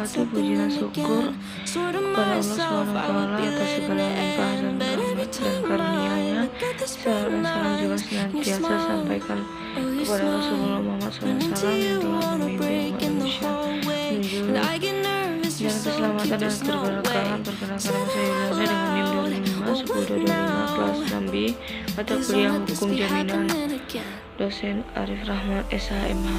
Wassalatu, puji dan syukur kepada Allah SWT atas segala limpah dan rahmat dan karunia-Nya. Salam dan salam juga senantiasa sampaikan kepada Rasulullah Muhammad SAW yang telah membimbing umat manusia menuju jalan keselamatan dan keberkahan. Perkenalkan nama saya Yulanda dengan NIM 25 1025 kelas 6B, mata kuliah Hukum Jaminan, dosen Arif Rahmat SHMH.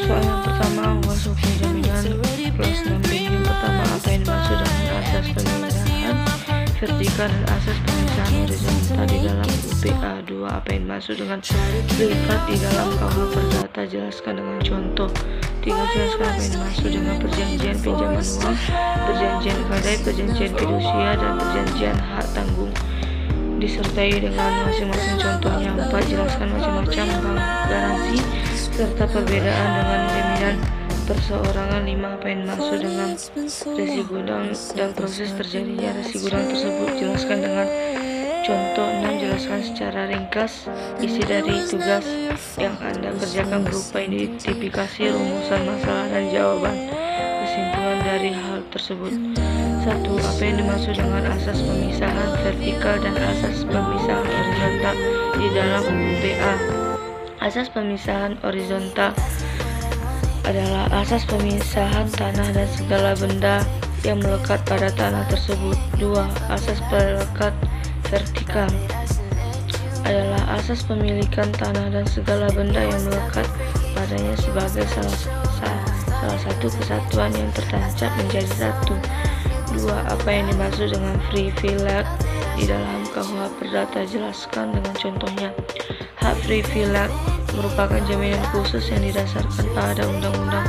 Soal yang pertama, UAS Hukum Jaminan kelas 6B. Yang pertama, apa yang dimaksud dengan asas pemisahan vertikal dan asas pemisahan horizontal di dalam UPA? 2. Apa yang dimaksud dengan privat di dalam KUH Perdata? Jelaskan dengan contoh. 3. Jelaskan apa yang dimaksud dengan perjanjian pinjaman uang, perjanjian gadai, perjanjian fidusia, dan perjanjian hak tanggung disertai dengan masing-masing contohnya. 4. Jelaskan macam-macam bank garansi serta perbedaan dengan jaminan perseorangan. 5. Apa yang dimaksud dengan resi gudang dan proses terjadinya resi gudang tersebut? Jelaskan dengan contoh. 6. Jelaskan secara ringkas isi dari tugas yang Anda kerjakan berupa identifikasi rumusan masalah dan jawaban kesimpulan dari hal tersebut. 1. Apa yang dimaksud dengan asas pemisahan vertikal dan asas pemisahan horizontal di dalam UPA? Asas pemisahan horizontal adalah asas pemisahan tanah dan segala benda yang melekat pada tanah tersebut. 2. Asas pelekat vertikal adalah asas pemilikan tanah dan segala benda yang melekat padanya sebagai salah satu kesatuan yang tertancap menjadi satu. 2. Apa yang dimaksud dengan privilege di dalam KUH Perdata? Jelaskan dengan contohnya. Hak privilege merupakan jaminan khusus yang didasarkan pada undang-undang.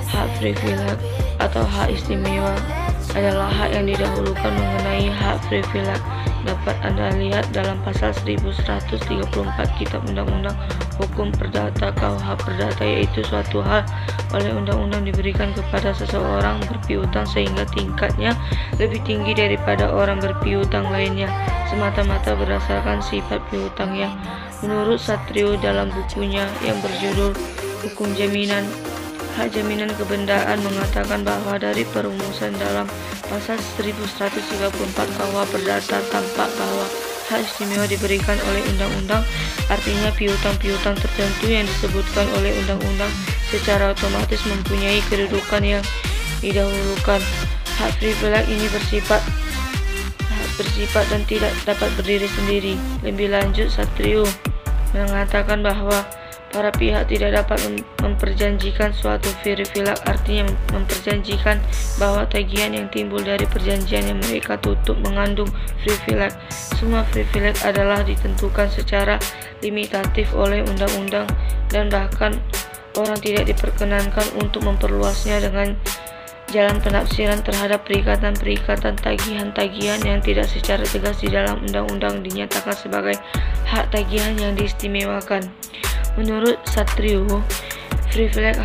Hak privilege atau hak istimewa adalah hak yang didahulukan. Mengenai hak privilege dapat Anda lihat dalam pasal 1134 Kitab Undang-Undang Hukum Perdata KUH Perdata, yaitu suatu hal oleh undang-undang diberikan kepada seseorang berpiutang sehingga tingkatnya lebih tinggi daripada orang berpiutang lainnya semata-mata berdasarkan sifat piutangnya. Menurut Satrio dalam bukunya yang berjudul Hukum Jaminan, Hak Jaminan Kebendaan mengatakan bahwa dari perumusan dalam pasal 1134 KUH Perdata tampak bahwa hak istimewa diberikan oleh undang-undang, artinya piutang-piutang tertentu yang disebutkan oleh undang-undang secara otomatis mempunyai kedudukan yang didahulukan. Hak privilege ini bersifat dan tidak dapat berdiri sendiri. Lebih lanjut, Satrio mengatakan bahwa para pihak tidak dapat memperjanjikan suatu privilege, artinya memperjanjikan bahwa tagihan yang timbul dari perjanjian yang mereka tutup mengandung privilege. Semua privilege adalah ditentukan secara limitatif oleh undang-undang dan bahkan orang tidak diperkenankan untuk memperluasnya dengan jalan penafsiran terhadap perikatan-perikatan tagihan-tagihan yang tidak secara tegas di dalam undang-undang dinyatakan sebagai hak tagihan yang diistimewakan. Menurut Satrio, privilege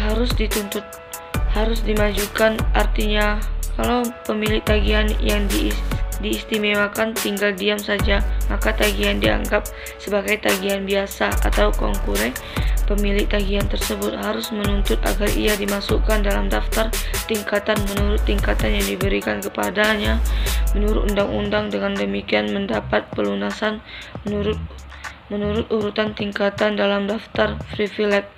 harus dimajukan, artinya kalau pemilik tagihan yang diistimewakan tinggal diam saja, maka tagihan dianggap sebagai tagihan biasa atau konkuren. Pemilik tagihan tersebut harus menuntut agar ia dimasukkan dalam daftar tingkatan menurut tingkatan yang diberikan kepadanya menurut undang-undang. Dengan demikian mendapat pelunasan menurut urutan tingkatan dalam daftar privilege.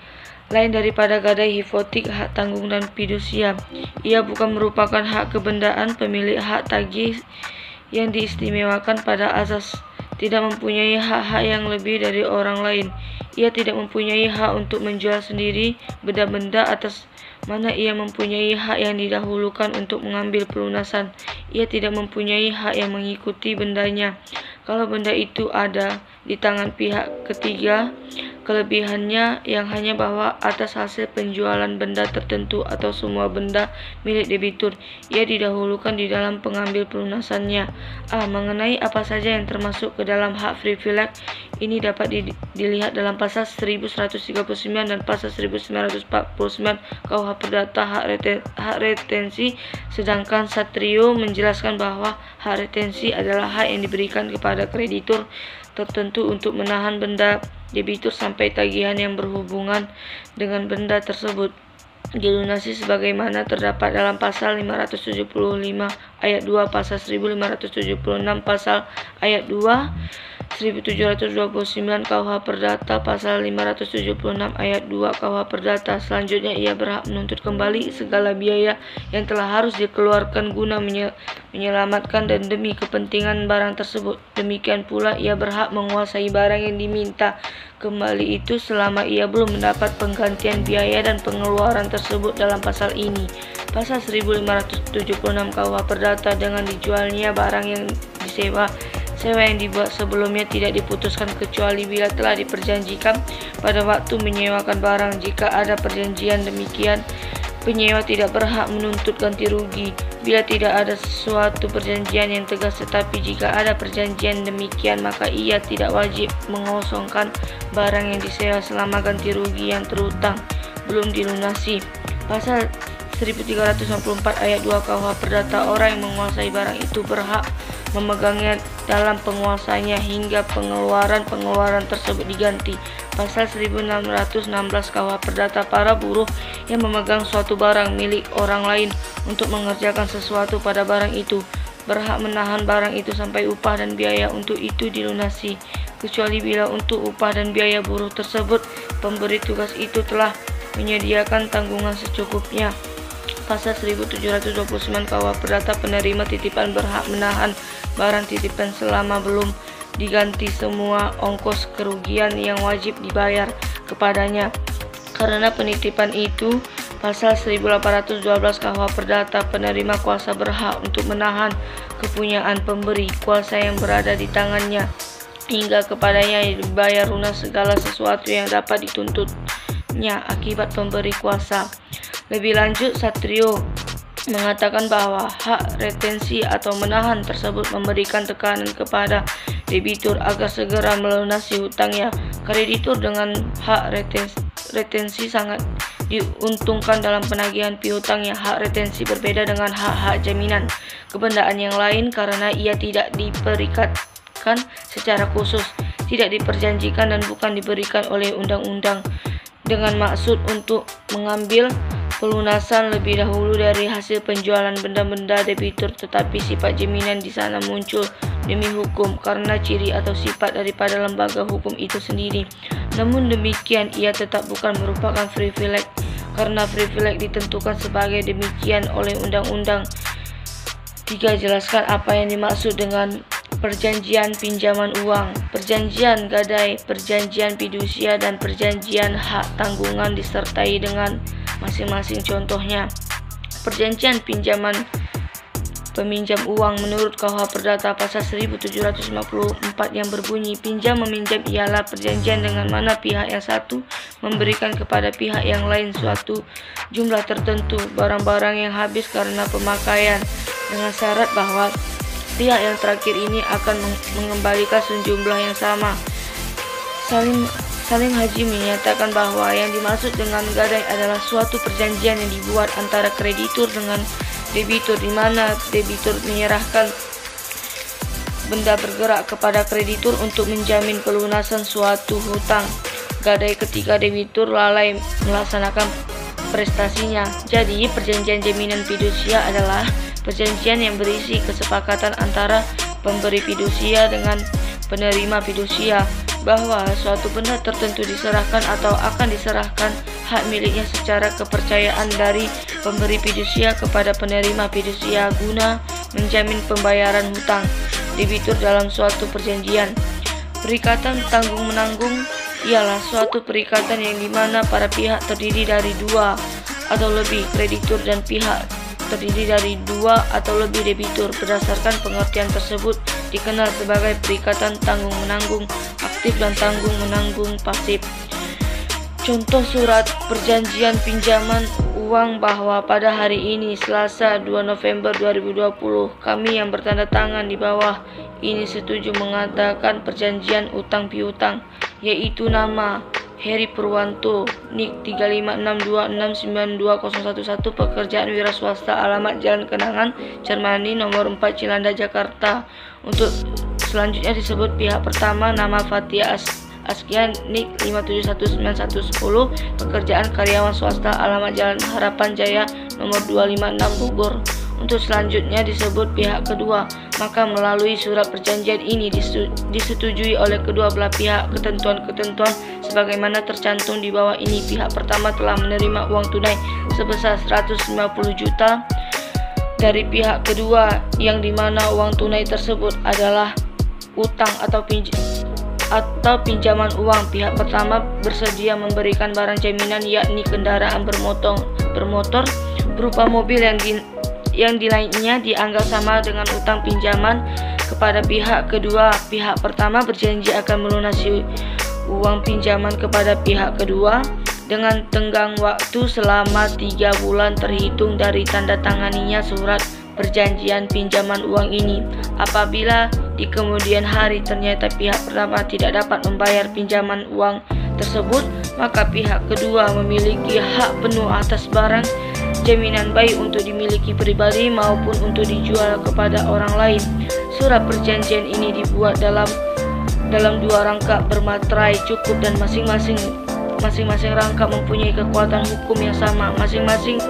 Lain daripada gadai, hipotek, hak tanggung, dan fidusia, ia bukan merupakan hak kebendaan. Pemilik hak tagih yang diistimewakan pada asas tidak mempunyai hak-hak yang lebih dari orang lain. Ia tidak mempunyai hak untuk menjual sendiri benda-benda atas mana ia mempunyai hak yang didahulukan untuk mengambil pelunasan. Ia tidak mempunyai hak yang mengikuti bendanya kalau benda itu ada di tangan pihak ketiga. Kelebihannya yang hanya bahwa atas hasil penjualan benda tertentu atau semua benda milik debitur, ia didahulukan di dalam pengambil pelunasannya. Mengenai apa saja yang termasuk ke dalam hak privilege, ini dapat dilihat dalam pasal 1139 dan pasal 1949 KUH Perdata hak retensi, sedangkan Satrio menjelaskan bahwa hak retensi adalah hak yang diberikan kepada kreditur tertentu untuk menahan benda debitur sampai tagihan yang berhubungan dengan benda tersebut dilunasi sebagaimana terdapat dalam pasal 575 ayat 2, pasal 1576 pasal ayat 2, 1729 KUH Perdata, pasal 576 ayat 2 KUH Perdata. Selanjutnya ia berhak menuntut kembali segala biaya yang telah harus dikeluarkan guna menyelamatkan dan demi kepentingan barang tersebut. Demikian pula ia berhak menguasai barang yang diminta kembali itu selama ia belum mendapat penggantian biaya dan pengeluaran tersebut dalam pasal ini. Pasal 1576 KUH Perdata, dengan dijualnya barang yang disewa, sewa yang dibuat sebelumnya tidak diputuskan kecuali bila telah diperjanjikan pada waktu menyewakan barang. Jika ada perjanjian demikian, penyewa tidak berhak menuntut ganti rugi bila tidak ada suatu perjanjian yang tegas, tetapi jika ada perjanjian demikian maka ia tidak wajib mengosongkan barang yang disewa selama ganti rugi yang terhutang belum dilunasi. Pasal 1394 ayat 2 KUH Perdata, orang yang menguasai barang itu berhak memegangnya dalam penguasanya hingga pengeluaran tersebut diganti. Pasal 1616 KUH Perdata, para buruh yang memegang suatu barang milik orang lain untuk mengerjakan sesuatu pada barang itu berhak menahan barang itu sampai upah dan biaya untuk itu dilunasi, kecuali bila untuk upah dan biaya buruh tersebut pemberi tugas itu telah menyediakan tanggungan secukupnya. Pasal 1729 KUH Perdata, penerima titipan berhak menahan barang titipan selama belum diganti semua ongkos kerugian yang wajib dibayar kepadanya karena penitipan itu. Pasal 1812 KUH Perdata, penerima kuasa berhak untuk menahan kepunyaan pemberi kuasa yang berada di tangannya hingga kepadanya dibayar lunas segala sesuatu yang dapat dituntutnya akibat pemberi kuasa. Lebih lanjut, Satrio mengatakan bahwa hak retensi atau menahan tersebut memberikan tekanan kepada debitur agar segera melunasi hutangnya. Kreditur dengan hak retensi sangat diuntungkan dalam penagihan piutangnya. Hak retensi berbeda dengan hak-hak jaminan kebendaan yang lain karena ia tidak diperikatkan secara khusus, tidak diperjanjikan dan bukan diberikan oleh undang-undang dengan maksud untuk mengambil pelunasan lebih dahulu dari hasil penjualan benda-benda debitur, tetapi sifat jaminan di sana muncul demi hukum karena ciri atau sifat daripada lembaga hukum itu sendiri. Namun demikian ia tetap bukan merupakan privilege karena privilege ditentukan sebagai demikian oleh undang-undang. 3. Jelaskan apa yang dimaksud dengan perjanjian pinjaman uang, perjanjian gadai, perjanjian fidusia, dan perjanjian hak tanggungan disertai dengan masing-masing contohnya. Perjanjian pinjaman peminjam uang menurut KUH Perdata pasal 1754 yang berbunyi, pinjam meminjam ialah perjanjian dengan mana pihak yang satu memberikan kepada pihak yang lain suatu jumlah tertentu barang-barang yang habis karena pemakaian dengan syarat bahwa pihak yang terakhir ini akan mengembalikan sejumlah yang sama. Salim Haji menyatakan bahwa yang dimaksud dengan gadai adalah suatu perjanjian yang dibuat antara kreditur dengan debitur, di mana debitur menyerahkan benda bergerak kepada kreditur untuk menjamin pelunasan suatu hutang. Gadai ketika debitur lalai melaksanakan prestasinya. Jadi, perjanjian jaminan fidusia adalah perjanjian yang berisi kesepakatan antara pemberi fidusia dengan penerima fidusia bahwa suatu benda tertentu diserahkan atau akan diserahkan hak miliknya secara kepercayaan dari pemberi fidusia kepada penerima fidusia guna menjamin pembayaran hutang debitur dalam suatu perjanjian. Perikatan tanggung-menanggung ialah suatu perikatan yang dimana para pihak terdiri dari dua atau lebih kreditur dan pihak terdiri dari dua atau lebih debitur. Berdasarkan pengertian tersebut dikenal sebagai perikatan tanggung-menanggung aktif dan tanggung-menanggung pasif. Contoh surat perjanjian pinjaman uang bahwa pada hari ini Selasa 2 November 2020 kami yang bertanda tangan di bawah ini setuju mengadakan perjanjian utang piutang, yaitu nama Heri Purwanto, NIK 3562692011, pekerjaan wira swasta, alamat Jalan Kenangan, Cermani, nomor 4, Cilanda, Jakarta. Untuk selanjutnya disebut pihak pertama nama Fatia Askia NIK 5719110, pekerjaan karyawan swasta, alamat Jalan Harapan Jaya nomor 256 Bogor. Untuk selanjutnya disebut pihak kedua, maka melalui surat perjanjian ini disetujui oleh kedua belah pihak ketentuan-ketentuan sebagaimana tercantum di bawah ini. Pihak pertama telah menerima uang tunai sebesar 150 juta dari pihak kedua, yang dimana uang tunai tersebut adalah utang atau pinjaman uang. Pihak pertama bersedia memberikan barang jaminan, yakni kendaraan bermotor berupa mobil yang lainnya dianggap sama dengan utang pinjaman kepada pihak kedua. Pihak pertama berjanji akan melunasi uang pinjaman kepada pihak kedua dengan tenggang waktu selama 3 bulan terhitung dari tanda tanganinya surat perjanjian pinjaman uang ini. Apabila di kemudian hari ternyata pihak pertama tidak dapat membayar pinjaman uang tersebut, maka pihak kedua memiliki hak penuh atas barang jaminan, baik untuk dimiliki pribadi maupun untuk dijual kepada orang lain. Surat perjanjian ini dibuat dalam 2 rangka bermaterai cukup dan masing-masing rangka mempunyai kekuatan hukum yang sama masing-masing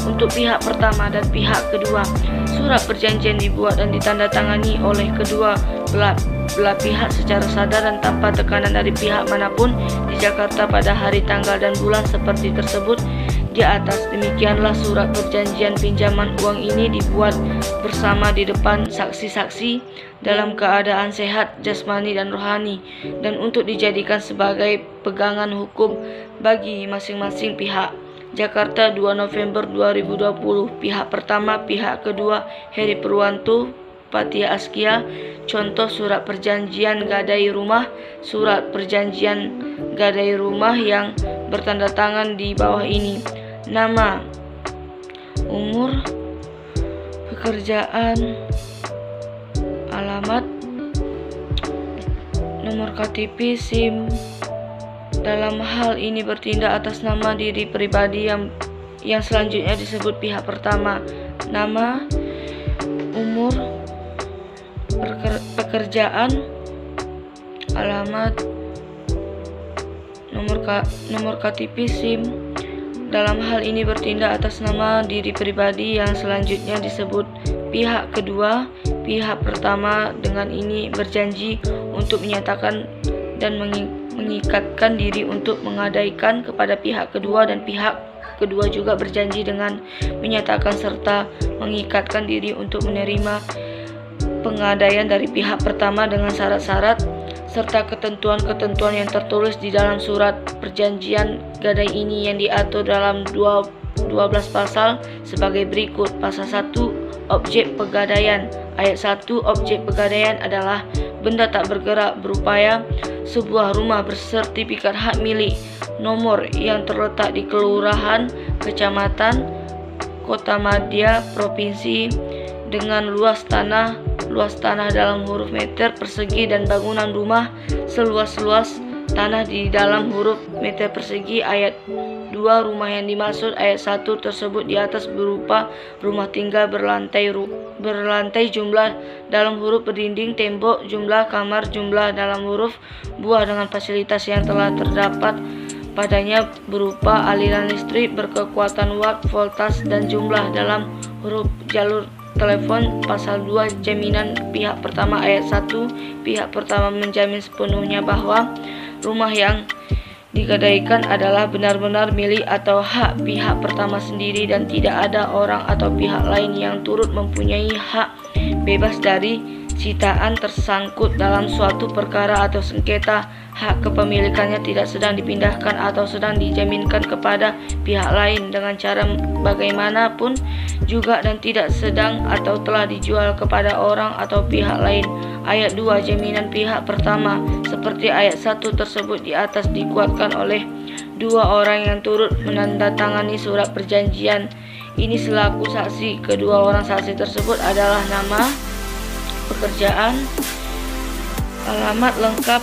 untuk pihak pertama dan pihak kedua. Surat perjanjian dibuat dan ditandatangani oleh kedua belah pihak secara sadar dan tanpa tekanan dari pihak manapun di Jakarta pada hari, tanggal, dan bulan seperti tersebut di atas. Demikianlah surat perjanjian pinjaman uang ini dibuat bersama di depan saksi-saksi dalam keadaan sehat jasmani dan rohani, dan untuk dijadikan sebagai pegangan hukum bagi masing-masing pihak. Jakarta, 2 November 2020. Pihak pertama, pihak kedua, Heri Purwanto, Fathia Askia. Contoh surat perjanjian gadai rumah. Surat perjanjian gadai rumah yang bertanda tangan di bawah ini: nama, umur, pekerjaan, alamat, nomor KTP, SIM. Dalam hal ini bertindak atas nama diri pribadi yang selanjutnya disebut pihak pertama: nama, umur, pekerjaan, alamat, nomor KTP, SIM. Dalam hal ini bertindak atas nama diri pribadi yang selanjutnya disebut pihak kedua. Pihak pertama dengan ini berjanji untuk menyatakan dan mengikatkan diri untuk menggadaikan kepada pihak kedua, dan pihak kedua juga berjanji dengan menyatakan serta mengikatkan diri untuk menerima pengadaian dari pihak pertama dengan syarat-syarat serta ketentuan-ketentuan yang tertulis di dalam surat perjanjian gadai ini yang diatur dalam 12 pasal sebagai berikut. Pasal 1, objek pegadaian. Ayat 1, objek pegadaian adalah benda tak bergerak berupaya sebuah rumah bersertifikat hak milik nomor yang terletak di kelurahan, kecamatan, kota madya, provinsi, dengan luas tanah dalam huruf meter persegi dan bangunan rumah seluas-luas tanah di dalam huruf meter persegi. Ayat 2, rumah yang dimaksud ayat 1 tersebut di atas berupa rumah tinggal berlantai jumlah dalam huruf berdinding, tembok, jumlah kamar, jumlah dalam huruf buah dengan fasilitas yang telah terdapat padanya berupa aliran listrik berkekuatan watt, voltas, dan jumlah dalam huruf jalur telepon. Pasal 2, jaminan pihak pertama. Ayat 1, pihak pertama menjamin sepenuhnya bahwa rumah yang digadaikan adalah benar-benar milik atau hak pihak pertama sendiri dan tidak ada orang atau pihak lain yang turut mempunyai hak bebas dari sitaan tersangkut dalam suatu perkara atau sengketa. Hak kepemilikannya tidak sedang dipindahkan atau sedang dijaminkan kepada pihak lain dengan cara bagaimanapun juga, dan tidak sedang atau telah dijual kepada orang atau pihak lain. Ayat 2, jaminan pihak pertama seperti ayat 1 tersebut di atas dikuatkan oleh 2 orang yang turut menandatangani surat perjanjian ini selaku saksi. Kedua orang saksi tersebut adalah nama, pekerjaan, alamat lengkap,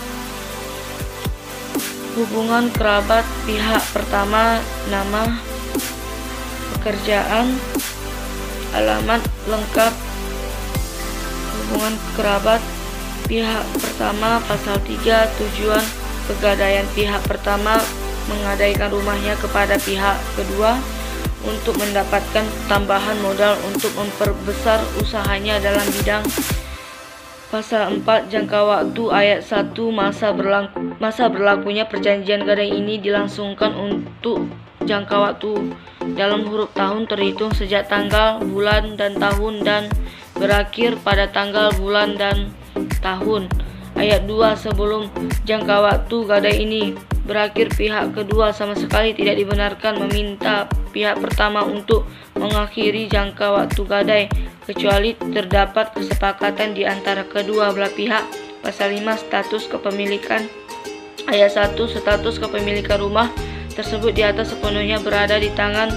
hubungan kerabat pihak pertama, nama, pekerjaan, alamat lengkap, hubungan kerabat pihak pertama. Pasal 3, tujuan pegadaian pihak pertama menggadaikan rumahnya kepada pihak kedua untuk mendapatkan tambahan modal untuk memperbesar usahanya dalam bidang. Pasal 4 jangka waktu ayat 1 masa berlakunya perjanjian gadai ini dilangsungkan untuk jangka waktu dalam huruf tahun terhitung sejak tanggal, bulan, dan tahun dan berakhir pada tanggal, bulan, dan tahun. Ayat 2 sebelum jangka waktu gadai ini berakhir, pihak kedua sama sekali tidak dibenarkan meminta pihak pertama untuk mengakhiri jangka waktu gadai kecuali terdapat kesepakatan di antara kedua belah pihak. Pasal 5 status kepemilikan. Ayat 1 status kepemilikan rumah tersebut di atas sepenuhnya berada di tangan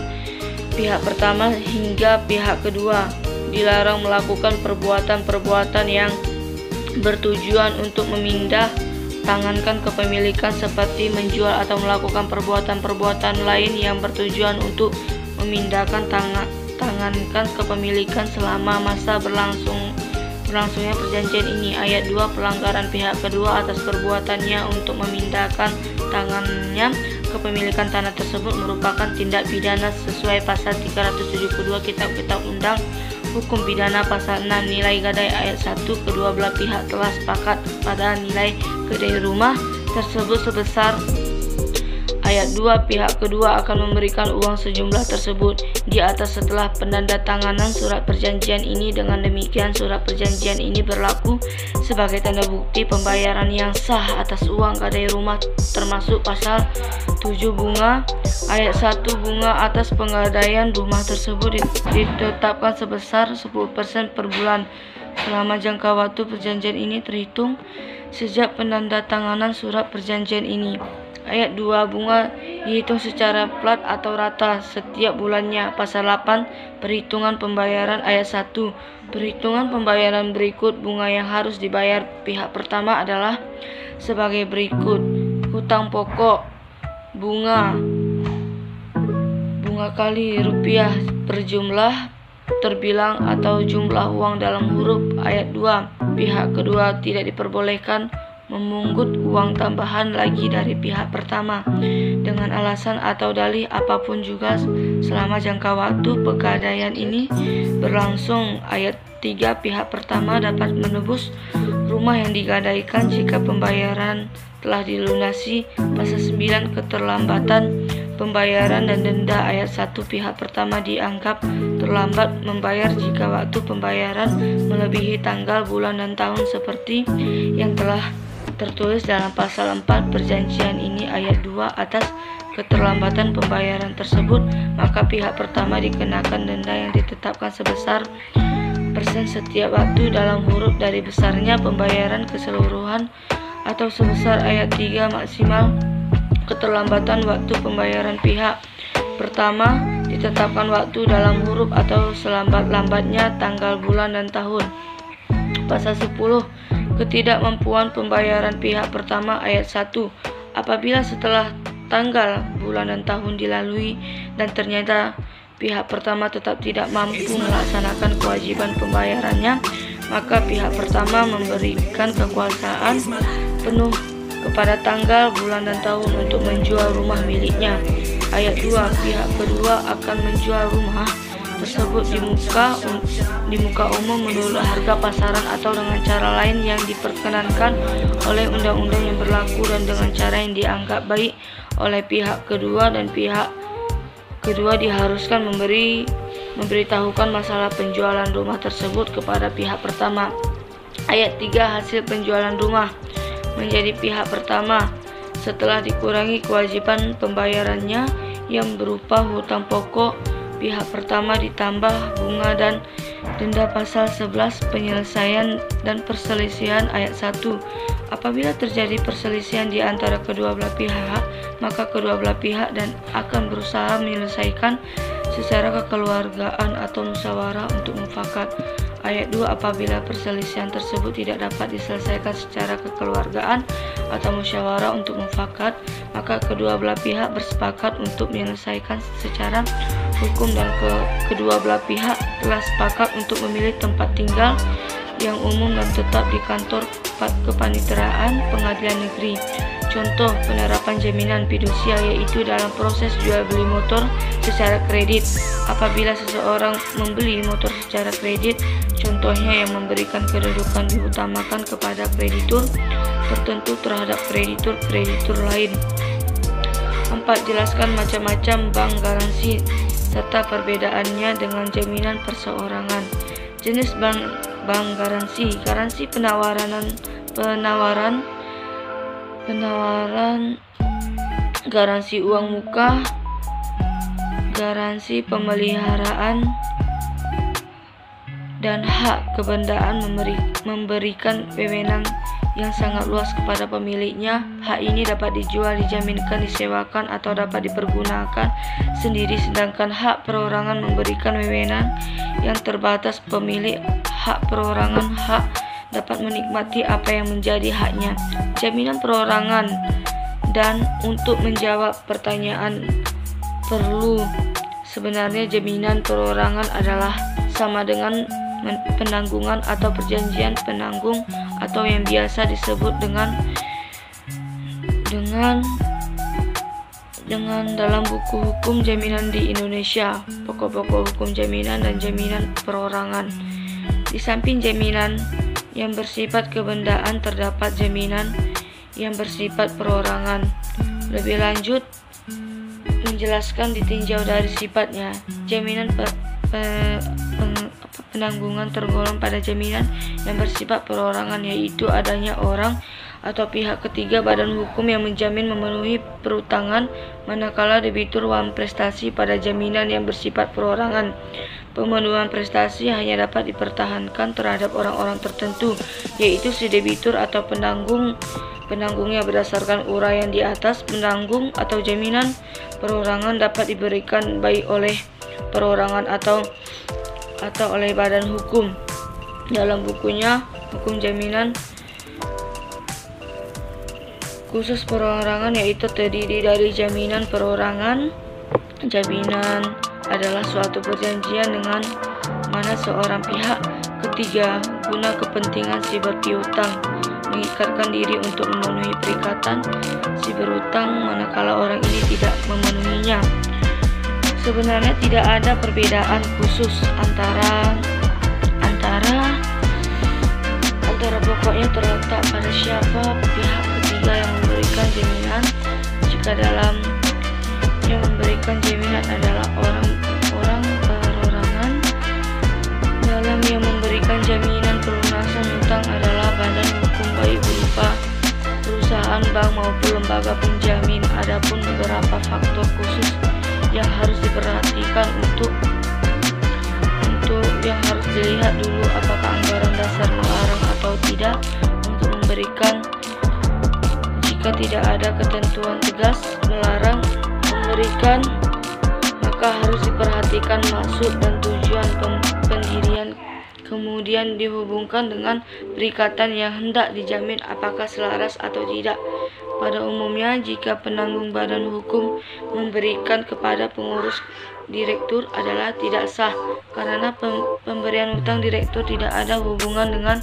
pihak pertama hingga pihak kedua. Dilarang melakukan perbuatan-perbuatan yang bertujuan untuk memindah tangankan kepemilikan seperti menjual atau melakukan perbuatan-perbuatan lain yang bertujuan untuk memindahkan tangankan kepemilikan selama masa berlangsungnya perjanjian ini. Ayat 2 pelanggaran pihak kedua atas perbuatannya untuk memindahkan tangannya kepemilikan tanah tersebut merupakan tindak pidana sesuai pasal 372 Kitab-Kitab Undang Hukum Pidana. Pasal 6 nilai gadai. Ayat 1 kedua belah pihak telah sepakat pada nilai gadai rumah tersebut sebesar. Ayat 2 pihak kedua akan memberikan uang sejumlah tersebut di atas setelah penandatanganan surat perjanjian ini. Dengan demikian surat perjanjian ini berlaku sebagai tanda bukti pembayaran yang sah atas uang gadai rumah, termasuk pasal 7 bunga. Ayat 1 bunga atas penggadaian rumah tersebut ditetapkan sebesar 10% per bulan selama jangka waktu perjanjian ini terhitung sejak penandatanganan surat perjanjian ini. Ayat 2 bunga dihitung secara plat atau rata setiap bulannya. Pasal 8 perhitungan pembayaran. Ayat 1 perhitungan pembayaran berikut. Bunga yang harus dibayar pihak pertama adalah sebagai berikut: hutang pokok bunga kali rupiah berjumlah terbilang atau jumlah uang dalam huruf. Ayat 2 pihak kedua tidak diperbolehkan memungut uang tambahan lagi dari pihak pertama dengan alasan atau dalih apapun juga selama jangka waktu pegadaian ini berlangsung. Ayat 3 pihak pertama dapat menebus rumah yang digadaikan jika pembayaran telah dilunasi. Pasal 9 keterlambatan pembayaran dan denda. Ayat 1 pihak pertama dianggap terlambat membayar jika waktu pembayaran melebihi tanggal, bulan, dan tahun seperti yang telah tertulis dalam pasal 4 perjanjian ini. Ayat 2 atas keterlambatan pembayaran tersebut maka pihak pertama dikenakan denda yang ditetapkan sebesar persen setiap waktu dalam huruf dari besarnya pembayaran keseluruhan atau sebesar. Ayat 3 maksimal keterlambatan waktu pembayaran pihak pertama ditetapkan waktu dalam huruf atau selambat-lambatnya tanggal, bulan, dan tahun. Pasal 10 ketidakmampuan pembayaran pihak pertama. Ayat 1 apabila setelah tanggal, bulan, dan tahun dilalui dan ternyata pihak pertama tetap tidak mampu melaksanakan kewajiban pembayarannya, maka pihak pertama memberikan kekuasaan penuh kepada tanggal, bulan, dan tahun untuk menjual rumah miliknya. Ayat 2 pihak kedua akan menjual rumah tersebut di muka umum menurut harga pasaran atau dengan cara lain yang diperkenankan oleh undang-undang yang berlaku dan dengan cara yang dianggap baik oleh pihak kedua, dan pihak kedua diharuskan memberitahukan masalah penjualan rumah tersebut kepada pihak pertama. Ayat 3 hasil penjualan rumah menjadi pihak pertama setelah dikurangi kewajiban pembayarannya yang berupa hutang pokok pihak pertama ditambah bunga dan denda. Pasal 11 penyelesaian dan perselisihan. Ayat 1 apabila terjadi perselisihan di antara kedua belah pihak, maka kedua belah pihak dan akan berusaha menyelesaikan secara kekeluargaan atau musyawarah untuk mufakat. Ayat 2 apabila perselisihan tersebut tidak dapat diselesaikan secara kekeluargaan atau musyawarah untuk mufakat, maka kedua belah pihak bersepakat untuk menyelesaikan secara hukum dan kedua belah pihak telah sepakat untuk memilih tempat tinggal yang umum dan tetap di kantor kepaniteraan pengadilan negeri. Contoh penerapan jaminan fidusia yaitu dalam proses jual beli motor secara kredit. Apabila seseorang membeli motor secara kredit, contohnya yang memberikan kedudukan diutamakan kepada kreditur tertentu terhadap kreditur lain. 4. Jelaskan macam-macam bank garansi serta perbedaannya dengan jaminan perseorangan. Jenis bank garansi. Garansi penawaran garansi uang muka, garansi pemeliharaan, dan hak kebendaan memberikan wewenang yang sangat luas kepada pemiliknya. Hak ini dapat dijual, dijaminkan, disewakan, atau dapat dipergunakan sendiri, sedangkan hak perorangan memberikan wewenang yang terbatas. Pemilik hak perorangan dapat menikmati apa yang menjadi haknya. Jaminan perorangan. Dan untuk menjawab pertanyaan sebenarnya jaminan perorangan adalah sama dengan penanggungan atau perjanjian penanggung atau yang biasa disebut dengan dalam buku hukum jaminan di Indonesia, pokok-pokok hukum jaminan dan jaminan perorangan. Di samping jaminan yang bersifat kebendaan, terdapat jaminan yang bersifat perorangan. Lebih lanjut, menjelaskan ditinjau dari sifatnya. Jaminan penanggungan tergolong pada jaminan yang bersifat perorangan, yaitu adanya orang atau pihak ketiga badan hukum yang menjamin memenuhi perutangan, manakala debitur uang prestasi. Pada jaminan yang bersifat perorangan, pemenuhan prestasi hanya dapat dipertahankan terhadap orang-orang tertentu, yaitu si debitur atau penanggungnya. Berdasarkan uraian di atas, penanggung atau jaminan perorangan dapat diberikan baik oleh perorangan atau oleh badan hukum. Dalam bukunya Hukum Jaminan khusus perorangan, yaitu terdiri dari jaminan perorangan. Jaminan adalah suatu perjanjian dengan mana seorang pihak ketiga guna kepentingan si berpiutang mengikatkan diri untuk memenuhi perikatan si berutang manakala orang ini tidak memenuhinya. Sebenarnya tidak ada perbedaan khusus antara pokoknya terletak pada siapa pihak ketiga yang memberikan jaminan. Jika dalam yang memberikan jaminan adalah orang perorangan, dalam yang memberikan jaminan pelunasan hutang adalah badan hukum baik berupa perusahaan, bank maupun lembaga penjamin. Adapun beberapa faktor khusus yang harus diperhatikan untuk yang harus dilihat dulu, apakah anggaran dasar melarang atau tidak untuk memberikan. Jika tidak ada ketentuan tegas melarang memberikan, maka harus diperhatikan maksud dan tujuan pendirian, kemudian dihubungkan dengan perikatan yang hendak dijamin apakah selaras atau tidak. Pada umumnya, jika penanggung badan hukum memberikan kepada pengurus direktur adalah tidak sah, karena pemberian hutang direktur tidak ada hubungan dengan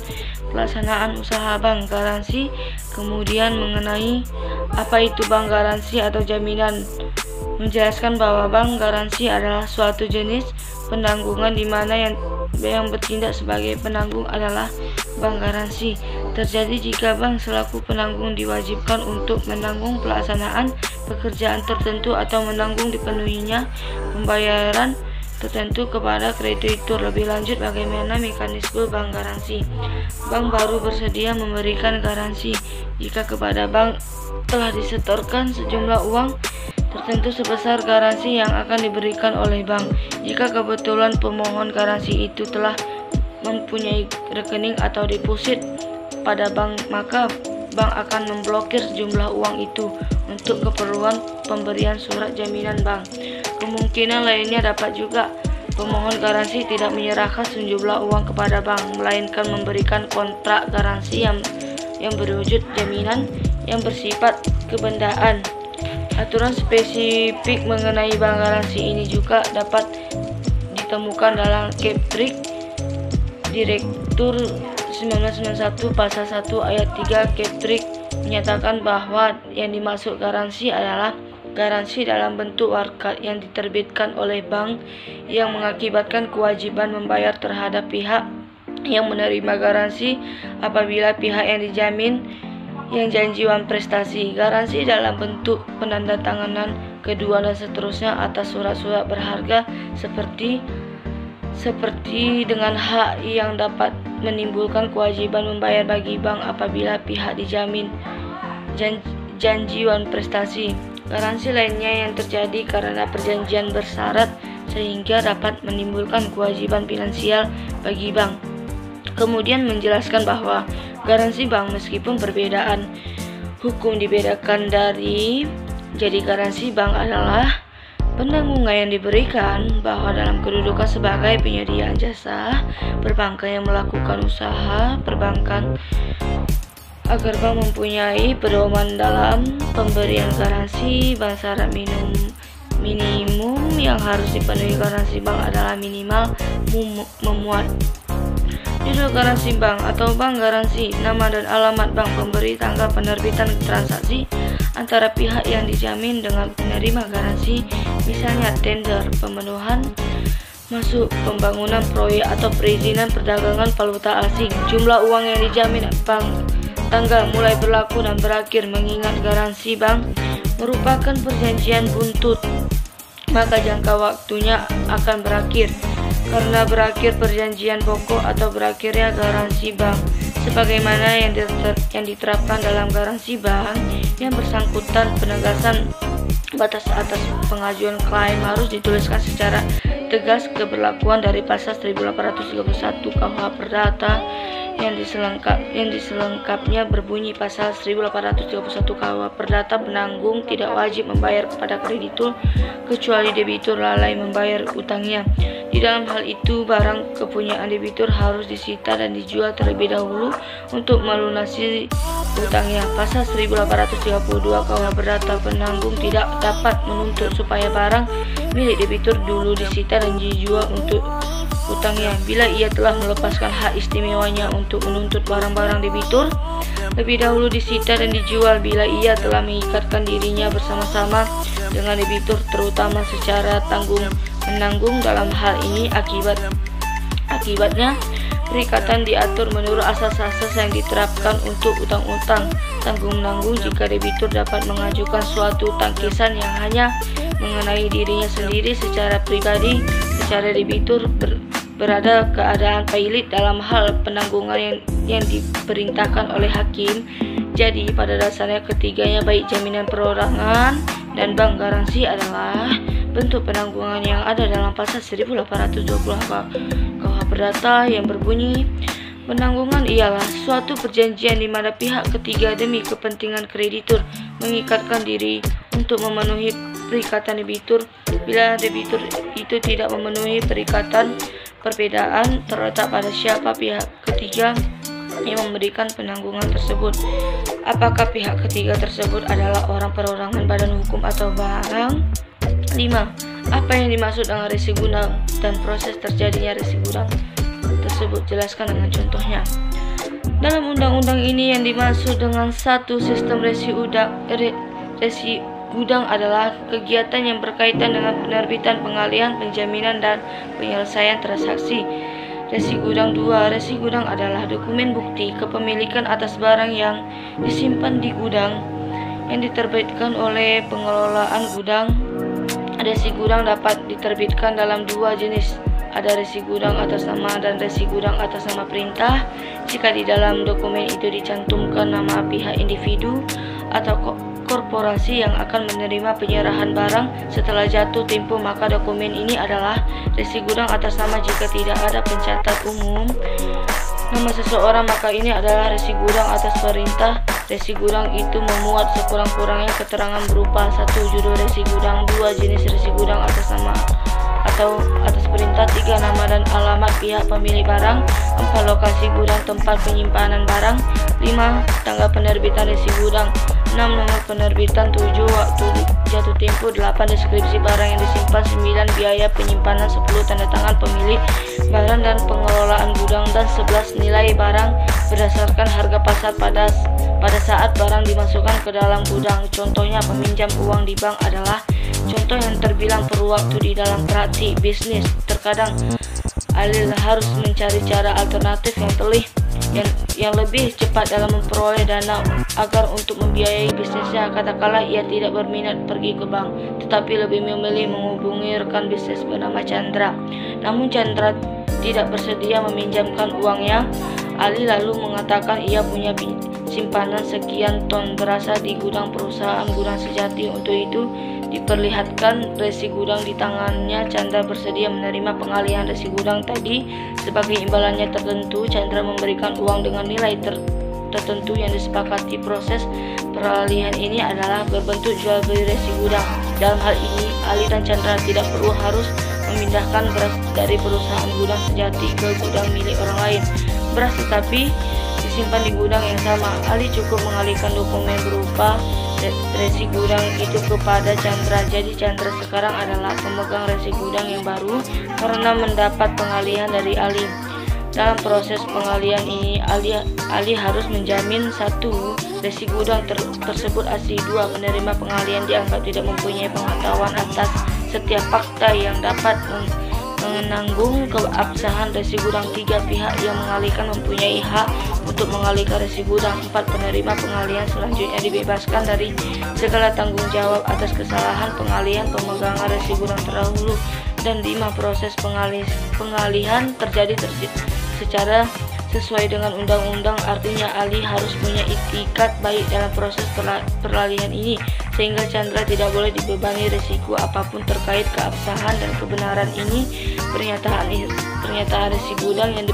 pelaksanaan usaha bank garansi. Kemudian mengenai apa itu bank garansi atau jaminan, menjelaskan bahwa bank garansi adalah suatu jenis penanggungan di mana yang bertindak sebagai penanggung adalah bank garansi. Terjadi jika bank selaku penanggung diwajibkan untuk menanggung pelaksanaan pekerjaan tertentu atau menanggung dipenuhinya pembayaran tertentu kepada kreditur. Lebih lanjut, bagaimana mekanisme bank garansi. Bank baru bersedia memberikan garansi jika kepada bank telah disetorkan sejumlah uang tertentu sebesar garansi yang akan diberikan oleh bank. Jika kebetulan pemohon garansi itu telah mempunyai rekening atau deposit pada bank, maka bank akan memblokir sejumlah uang itu untuk keperluan pemberian surat jaminan bank. Kemungkinan lainnya dapat juga pemohon garansi tidak menyerahkan sejumlah uang kepada bank, melainkan memberikan kontrak garansi yang berwujud jaminan yang bersifat kebendaan. Aturan spesifik mengenai bank garansi ini juga dapat ditemukan dalam Keptrik Direktur 1991 pasal 1 ayat 3 Keptrik menyatakan bahwa yang dimaksud garansi adalah garansi dalam bentuk warkat yang diterbitkan oleh bank yang mengakibatkan kewajiban membayar terhadap pihak yang menerima garansi apabila pihak yang dijamin yang janjiwan prestasi. Garansi dalam bentuk penandatanganan kedua dan seterusnya atas surat-surat berharga seperti dengan hak yang dapat menimbulkan kewajiban membayar bagi bank apabila pihak dijamin janjiwan prestasi. Garansi lainnya yang terjadi karena perjanjian bersyarat sehingga dapat menimbulkan kewajiban finansial bagi bank. Kemudian menjelaskan bahwa garansi bank meskipun perbedaan hukum dibedakan jadi garansi bank adalah penanggungan yang diberikan bahwa dalam kedudukan sebagai penyedia jasa perbankan yang melakukan usaha perbankan agar bank mempunyai pedoman dalam pemberian garansi. Bank syarat minimum yang harus dipenuhi garansi bank adalah minimal memuat judul garansi bank atau bank garansi, nama dan alamat bank pemberi, tanggal penerbitan transaksi antara pihak yang dijamin dengan penerima garansi, misalnya tender, pemenuhan masuk, pembangunan proyek atau perizinan perdagangan valuta asing, jumlah uang yang dijamin bank, tanggal mulai berlaku dan berakhir. Mengingat garansi bank merupakan perjanjian buntut, maka jangka waktunya akan berakhir karena berakhir perjanjian pokok atau berakhirnya garansi bank. Sebagaimana yang diterapkan dalam garansi bank yang bersangkutan, penegasan batas atas pengajuan klaim harus dituliskan secara tegas. Keberlakuan dari pasal 1831 KUH Perdata yang diselengkapnya berbunyi pasal 1831 KUH Perdata, penanggung tidak wajib membayar kepada kreditur kecuali debitur lalai membayar utangnya. Di dalam hal itu, barang kepunyaan debitur harus disita dan dijual terlebih dahulu untuk melunasi utangnya. Pasal 1832 KUH Perdata, penanggung tidak dapat menuntut supaya barang milik debitur dulu disita dan dijual untuk utangnya bila ia telah melepaskan hak istimewanya untuk menuntut barang-barang debitur lebih dahulu disita dan dijual bila ia telah mengikatkan dirinya bersama-sama dengan debitur, terutama secara menanggung. Dalam hal ini akibatnya perikatan diatur menurut asas-asas yang diterapkan untuk utang-utang. Tanggung-menanggung jika debitur dapat mengajukan suatu tangkisan yang hanya mengenai dirinya sendiri secara pribadi, secara debitur berada keadaan pailit dalam hal penanggungan yang diperintahkan oleh hakim. Jadi pada dasarnya ketiganya, baik jaminan perorangan dan bank garansi, adalah bentuk penanggungan yang ada dalam pasal 1820 KUH Perdata yang berbunyi, penanggungan ialah suatu perjanjian di mana pihak ketiga demi kepentingan kreditur mengikatkan diri untuk memenuhi perikatan debitur. Bila debitur itu tidak memenuhi perikatan, perbedaan terletak pada siapa pihak ketiga yang memberikan penanggungan tersebut. Apakah pihak ketiga tersebut adalah orang perorangan, badan hukum, atau barang? 5. Apa yang dimaksud dengan resi gudang dan proses terjadinya resi gudang tersebut? Jelaskan dengan contohnya. Dalam undang-undang ini yang dimaksud dengan satu sistem resi gudang adalah kegiatan yang berkaitan dengan penerbitan, pengalihan, penjaminan, dan penyelesaian transaksi. Resi gudang 2. Resi gudang adalah dokumen bukti kepemilikan atas barang yang disimpan di gudang yang diterbitkan oleh pengelolaan gudang. Resi gudang dapat diterbitkan dalam dua jenis. Ada resi gudang atas nama dan resi gudang atas nama perintah. Jika di dalam dokumen itu dicantumkan nama pihak individu atau korporasi yang akan menerima penyerahan barang setelah jatuh tempo, maka dokumen ini adalah resi gudang atas nama. Jika tidak ada pencatat umum nama seseorang, maka ini adalah resi gudang atas perintah. Resi gudang itu memuat sekurang-kurangnya keterangan berupa 1. Judul resi gudang, 2. Jenis resi gudang atas nama atau atas perintah, 3. Nama dan alamat pihak pemilik barang, 4. Lokasi gudang, tempat penyimpanan barang, 5. Tanggal penerbitan resi gudang, 6. Nomor penerbitan, 7. Waktu jatuh tempo, 8. Deskripsi barang yang disimpan, 9. Biaya penyimpanan, 10. Tanda tangan pemilik barang dan pengelolaan gudang, dan 11. Nilai barang berdasarkan harga pasar pada saat barang dimasukkan ke dalam gudang. Contohnya peminjam uang di bank adalah contoh yang terbilang perlu waktu di dalam praktik bisnis. Terkadang Ali harus mencari cara alternatif yang lebih cepat dalam memperoleh dana agar untuk membiayai bisnisnya. Katakanlah ia tidak berminat pergi ke bank, tetapi lebih memilih menghubungi rekan bisnis bernama Chandra. Namun Chandra tidak bersedia meminjamkan uangnya. Ali lalu mengatakan ia punya simpanan sekian ton beras di gudang perusahaan Gudang Sejati. Untuk itu diperlihatkan resi gudang di tangannya. Chandra bersedia menerima pengalihan resi gudang tadi. Sebagai imbalannya tertentu, Chandra memberikan uang dengan nilai tertentu yang disepakati. Proses peralihan ini adalah berbentuk jual beli resi gudang. Dalam hal ini, Ali dan Chandra tidak perlu harus memindahkan beras dari perusahaan Gudang Sejati ke gudang milik orang lain. Beras tetapi disimpan di gudang yang sama. Ali cukup mengalihkan dokumen berupa resi gudang itu kepada Chandra. Jadi Chandra sekarang adalah pemegang resi gudang yang baru karena mendapat pengalihan dari Ali. Dalam proses pengalihan ini, Ali harus menjamin satu, resi gudang tersebut asli. Dua, penerima pengalihan dianggap tidak mempunyai pengetahuan atas setiap fakta yang dapat menanggung keabsahan resi gudang. Tiga, pihak yang mengalihkan mempunyai hak untuk mengalihkan resi gudang. Empat, penerima pengalihan selanjutnya dibebaskan dari segala tanggung jawab atas kesalahan pengalihan pemegangan resi gudang terdahulu. Dan lima, proses pengalihan terjadi secara sesuai dengan undang-undang. Artinya Ali harus punya itikat baik dalam proses peralihan ini, sehingga Chandra tidak boleh dibebani risiko apapun terkait keabsahan dan kebenaran ini. Pernyataan resi gudang yang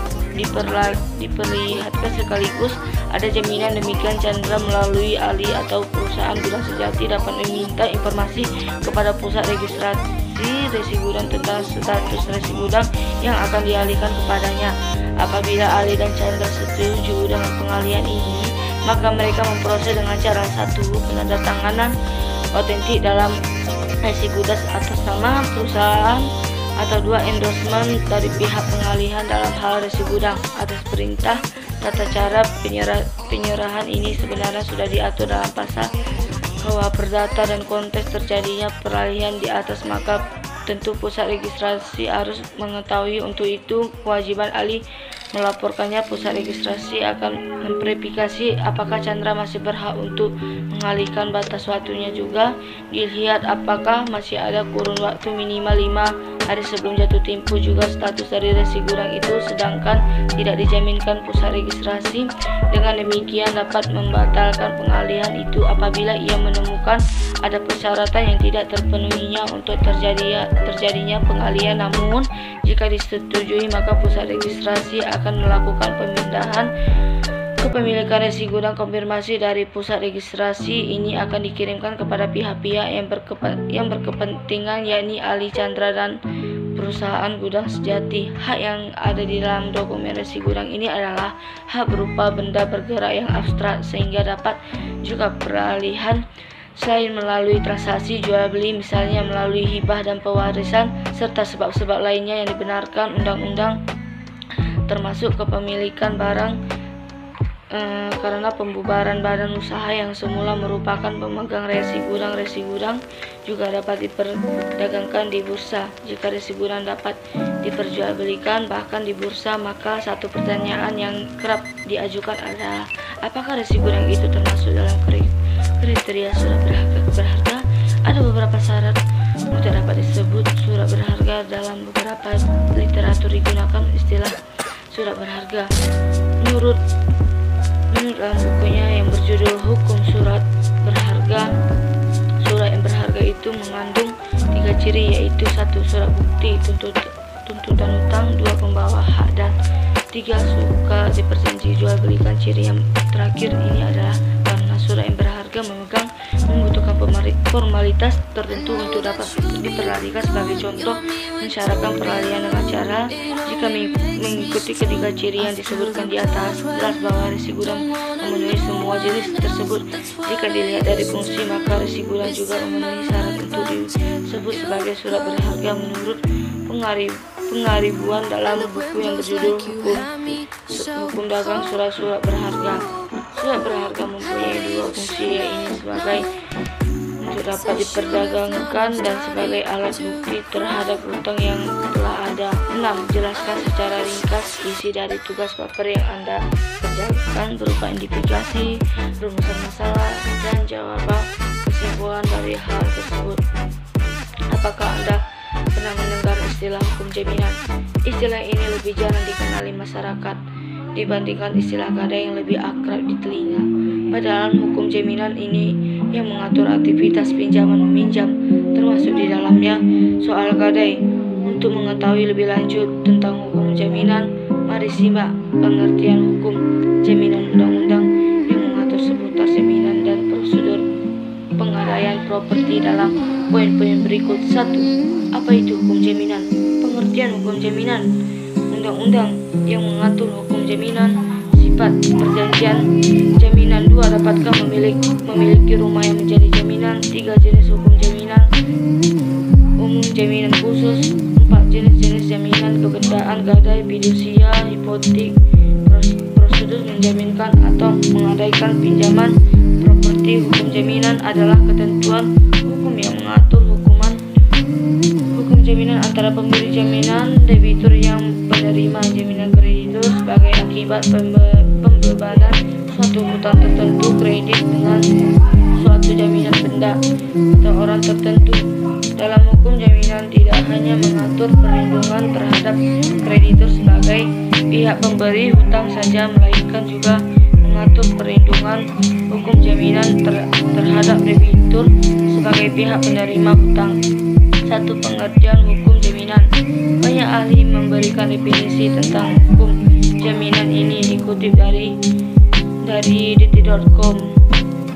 diperlihatkan sekaligus ada jaminan demikian. Chandra melalui Ali atau perusahaan Gudang Sejati dapat meminta informasi kepada pusat registrasi resi gudang tentang status resi gudang yang akan dialihkan kepadanya. Apabila Ali dan Chandra setuju dengan pengalihan ini, maka mereka memproses dengan cara satu, penandatanganan otentik dalam resi gudang atas nama perusahaan, atau dua, endorsement dari pihak pengalihan dalam hal resi gudang atas perintah. Tata cara penyerahan ini sebenarnya sudah diatur dalam pasal KUH Perdata dan konteks terjadinya peralihan di atas, maka tentu pusat registrasi harus mengetahui. Untuk itu kewajiban Ali melaporkannya. Pusat registrasi akan memverifikasi apakah Chandra masih berhak untuk mengalihkan. Batas waktunya juga dilihat apakah masih ada kurun waktu minimal 5 hari sebelum jatuh tempo. Juga status dari resi gudang itu sedangkan tidak dijaminkan pusat registrasi. Dengan demikian dapat membatalkan pengalihan itu apabila ia menemukan ada persyaratan yang tidak terpenuhinya untuk terjadinya pengalihan. Namun jika disetujui, maka pusat registrasi akan melakukan pemindahan kepemilikan resi gudang. Konfirmasi dari pusat registrasi ini akan dikirimkan kepada pihak-pihak yang berkepentingan, yakni Ali, Chandra, dan perusahaan Gudang Sejati. Hak yang ada di dalam dokumen resi gudang ini adalah hak berupa benda bergerak yang abstrak, sehingga dapat juga peralihan selain melalui transaksi jual beli, misalnya melalui hibah dan pewarisan, serta sebab-sebab lainnya yang dibenarkan undang-undang, termasuk kepemilikan barang karena pembubaran badan usaha yang semula merupakan pemegang resi gudang. Resi gudang juga dapat diperdagangkan di bursa. Jika resi gudang dapat diperjualbelikan bahkan di bursa, maka satu pertanyaan yang kerap diajukan adalah apakah resi gudang itu termasuk dalam kriteria surat berharga. Ada beberapa syarat untuk dapat disebut surat berharga. Dalam beberapa literatur digunakan istilah surat berharga. Menurut dalam bukunya yang berjudul Hukum Surat Berharga, surat yang berharga itu mengandung 3 ciri, yaitu 1. Surat bukti tuntutan utang, 2. Pembawa hak, dan 3. Suka diperjanji jual belikan. Ciri yang terakhir ini adalah karena surat yang berharga membutuhkan formalitas tertentu untuk dapat diperalihan. Sebagai contoh, mensyaratkan peralihan dengan cara jika mengikuti ketiga ciri yang disebutkan di atas, jelas bahwa resi gudang memenuhi semua jenis tersebut. Jika dilihat dari fungsi, maka resi gudang juga memenuhi syarat untuk disebut sebagai surat berharga menurut pengaribuan dalam buku yang berjudul Hukum hukum dagang surat-surat berharga. Surat berharga mempunyai dua fungsi, yaitu sebagai untuk dapat diperdagangkan dan sebagai alat bukti terhadap hutang yang telah ada. 6. Jelaskan secara ringkas isi dari tugas paper yang Anda kerjakan berupa identifikasi, rumusan masalah, dan jawaban kesimpulan dari hal tersebut. Apakah Anda pernah mendengar istilah hukum jaminan? Istilah ini lebih jarang dikenali masyarakat dibandingkan istilah gadai yang lebih akrab di telinga. Padahal hukum jaminan ini yang mengatur aktivitas pinjaman meminjam, termasuk di dalamnya soal gadai. Untuk mengetahui lebih lanjut tentang hukum jaminan, mari simak pengertian hukum jaminan undang-undang yang mengatur seputar jaminan dan prosedur pengadaian properti dalam poin-poin berikut. 1. Apa itu hukum jaminan? Pengertian hukum jaminan undang-undang yang mengatur hukum jaminan. Sifat perjanjian jaminan. 2. Dapatkah memiliki rumah yang menjadi jaminan? 3. Jenis hukum jaminan umum, jaminan khusus. 4. Jenis-jenis jaminan kebendaan, gadai, fidusia, hipotek, prosedur menjaminkan atau menggadaikan pinjaman properti. Hukum jaminan adalah ketentuan hukum yang mengatur hukum jaminan antara pemberi jaminan, debitur yang penerima jaminan, kreditur sebagai akibat pembebanan suatu hutang tertentu, kredit dengan suatu jaminan benda atau orang tertentu. Dalam hukum jaminan tidak hanya mengatur perlindungan terhadap kreditur sebagai pihak pemberi hutang saja, melainkan juga mengatur perlindungan hukum jaminan terhadap debitur sebagai pihak penerima hutang. 1. Pengertian hukum jaminan. Banyak ahli memberikan definisi tentang hukum jaminan ini dikutip dari detik.com.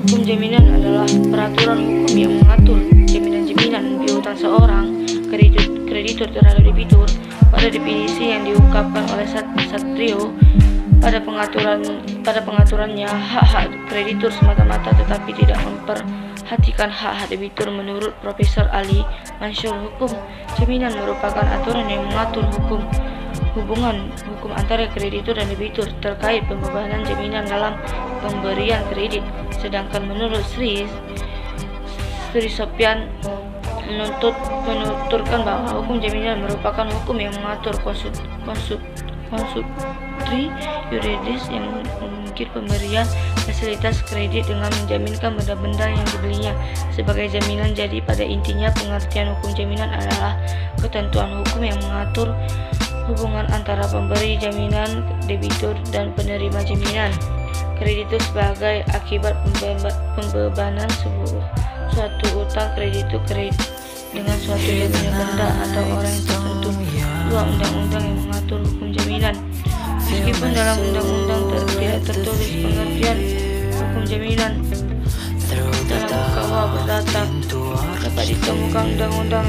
Hukum jaminan adalah peraturan hukum yang mengatur jaminan-jaminan piutang seorang kreditur terhadap debitur. Pada definisi yang diungkapkan oleh Satrio, pada pengaturannya hak-hak kreditur semata-mata tetapi tidak memperhatikan hak-hak debitur. Menurut Profesor Ali Mansur, hukum jaminan merupakan aturan yang mengatur hubungan hukum antara kreditur dan debitur terkait pembebanan jaminan dalam pemberian kredit. Sedangkan menurut Sri Sopyan menuturkan bahwa hukum jaminan merupakan hukum yang mengatur konstruksi yuridis yang memungkinkan pemberian fasilitas kredit dengan menjaminkan benda-benda yang dibelinya sebagai jaminan. Jadi pada intinya pengertian hukum jaminan adalah ketentuan hukum yang mengatur hubungan antara pemberi jaminan, debitur, dan penerima jaminan. Kreditur sebagai akibat pembebanan suatu utang, kreditur dengan suatu jaminan benda atau orang yang tertentu. 2. Undang-undang yang mengatur hukum jaminan. Meskipun dalam undang-undang tidak tertulis pengertian hukum jaminan dalam KUH Perdata, dapat ditemukan undang-undang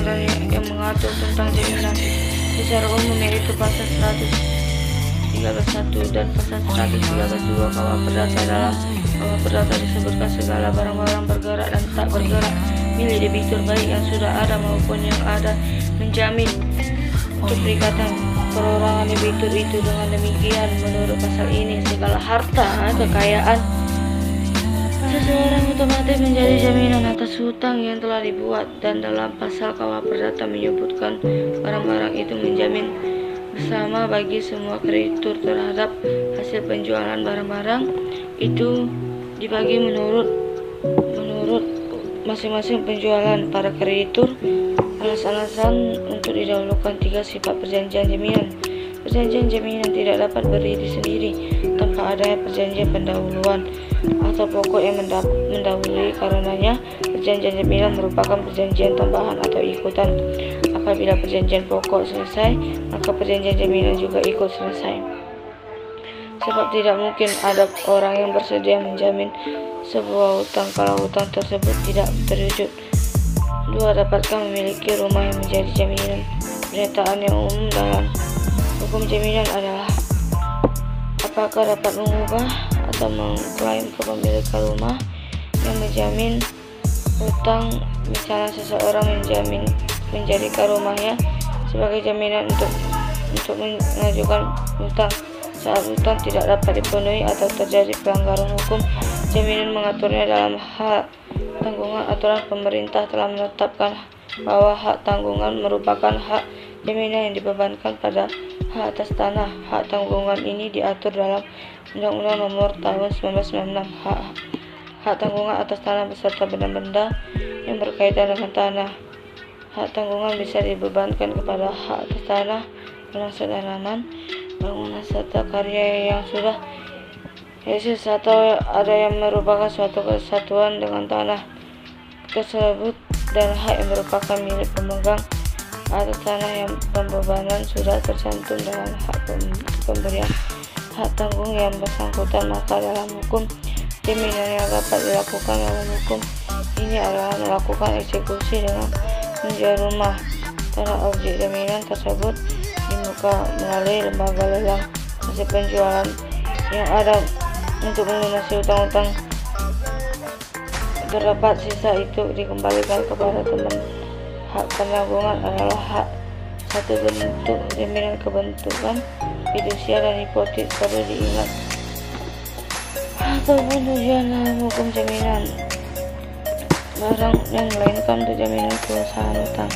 yang mengatur tentang jaminan. Secara umum yaitu pasal 113.1 dan pasal 113.2 KUH Perdata. Dalam KUH Perdata disebutkan segala barang-barang bergerak dan tak bergerak milik debitur, baik yang sudah ada maupun yang ada, menjamin untuk perikatan perorangan debitur itu. Dengan demikian, menurut pasal ini, segala harta kekayaan seseorang otomatis menjadi jaminan atas hutang yang telah dibuat, dan dalam pasal KUH Perdata menyebutkan barang-barang itu menjamin bersama bagi semua kreditur terhadap hasil penjualan barang-barang itu dibagi menurut masing-masing penjualan para kreditur. Alasan untuk didahulukan 3 sifat perjanjian jaminan. Perjanjian jaminan tidak dapat berdiri sendiri tanpa adanya perjanjian pendahuluan atau pokok yang mendahului. Karenanya, perjanjian jaminan merupakan perjanjian tambahan atau ikutan. Apabila perjanjian pokok selesai, maka perjanjian jaminan juga ikut selesai. Sebab tidak mungkin ada orang yang bersedia menjamin sebuah hutang kalau hutang tersebut tidak terwujud. 2. Dapatkah memiliki rumah yang menjadi jaminan. Pernyataan yang umum dalam hukum jaminan adalah apakah dapat mengubah atau mengklaim kepemilikan rumah yang menjamin hutang. Misalnya seseorang menjadikan rumahnya sebagai jaminan untuk mengajukan hutang. saat hutang tidak dapat dipenuhi atau terjadi pelanggaran hukum, jaminan mengaturnya dalam hak tanggungan. Aturan pemerintah telah menetapkan bahwa hak tanggungan merupakan hak jaminan yang dibebankan pada hak atas tanah. Hak tanggungan ini diatur dalam Undang-Undang Nomor Tahun 1996. Hak tanggungan atas tanah beserta benda-benda yang berkaitan dengan tanah. Hak tanggungan bisa dibebankan kepada hak atas tanah, bermaksud tanaman, bangunan serta karya yang sudah eksis atau ada yang merupakan suatu kesatuan dengan tanah tersebut, dan hak yang merupakan milik pemegang atas tanah yang pembebanan sudah tercantum dalam hak pemberian hak tanggung yang bersangkutan. Maka dalam hukum, jaminan yang dapat dilakukan dalam hukum ini adalah melakukan eksekusi dengan menjual rumah, tanah, objek jaminan tersebut di muka melalui lembaga lelang hasil penjualan yang ada untuk melunasi hutang-hutang terdapat. Sisa itu dikembalikan kepada teman. Hak penanggungan adalah hak satu bentuk jaminan kebentukan fidusia dan hipotek. Perlu diingat ataupun tujuan dalam hukum jaminan barang yang melainkan untuk jaminan perusahaan hutang.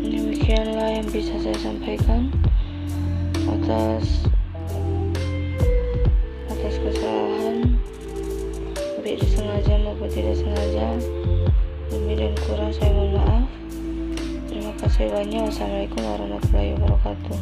Demikianlah yang bisa saya sampaikan atas kesalahan, baik disengaja maupun tidak sengaja. Lebih dan kurang saya mohon maaf. Terima kasih banyak. Wassalamualaikum warahmatullahi wabarakatuh.